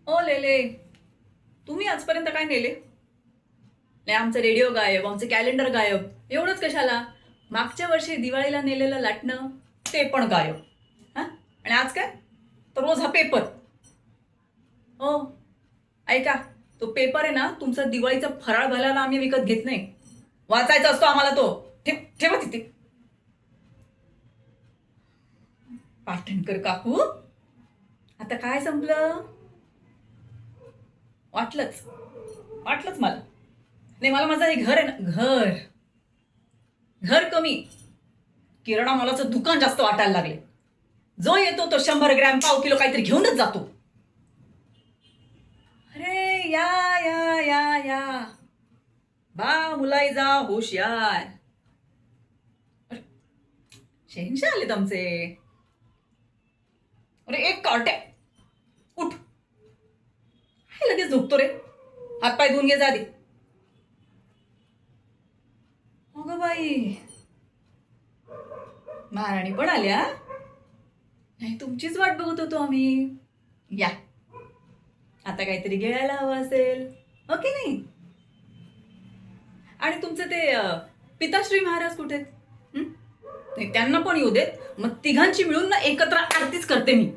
ओ लेले, तुम्ही आजपर्यंत काय नेले? नाही, आमचं रेडिओ गायब, आमचं कॅलेंडर गायब. एवढंच कशाला? मागच्या वर्षी दिवाळीला नेलेलं लाटणं ते पण गायब. हा, आणि आज काय? तर रोज हा पेपर. हो, ऐका, तो पेपर आहे ना, तुमचा दिवाळीचा फराळ घालायला आम्ही विकत घेत नाही. वाचायचा असतो आम्हाला तो. ठेवा तिथे. पाठणकर काकू, आता काय संपलं? वाटलंच वाटलंच मला. नाही, मला माझं हे घर आहे ना, घर घर कमी, किराणा मालाचं दुकान जास्त वाटायला लागले. जो येतो तो 100 ग्रॅम, पाव किलो काहीतरी घेऊनच जातो. अरे या या या या, बा मुलाई जा होशियार. अरे, शहेनशाह आलेत आमचे. अरे एक कार्ट्या, उठ. काय लगेच झोपतो रे? हातपाय धुवून घे जा आधी. अगं बाई, महाराणी पण आल्या? नाही, तुमचीच वाट बघत होतो आम्ही. या, आता काहीतरी गिळायला हवं असेल, ओके नाही? आणि तुमचे ते पिताश्री महाराज कुठे आहेत? हं? नाही, त्यांना पण येऊ देत, मग तिघांची मिळून ना एकत्र आरतीच करते मी.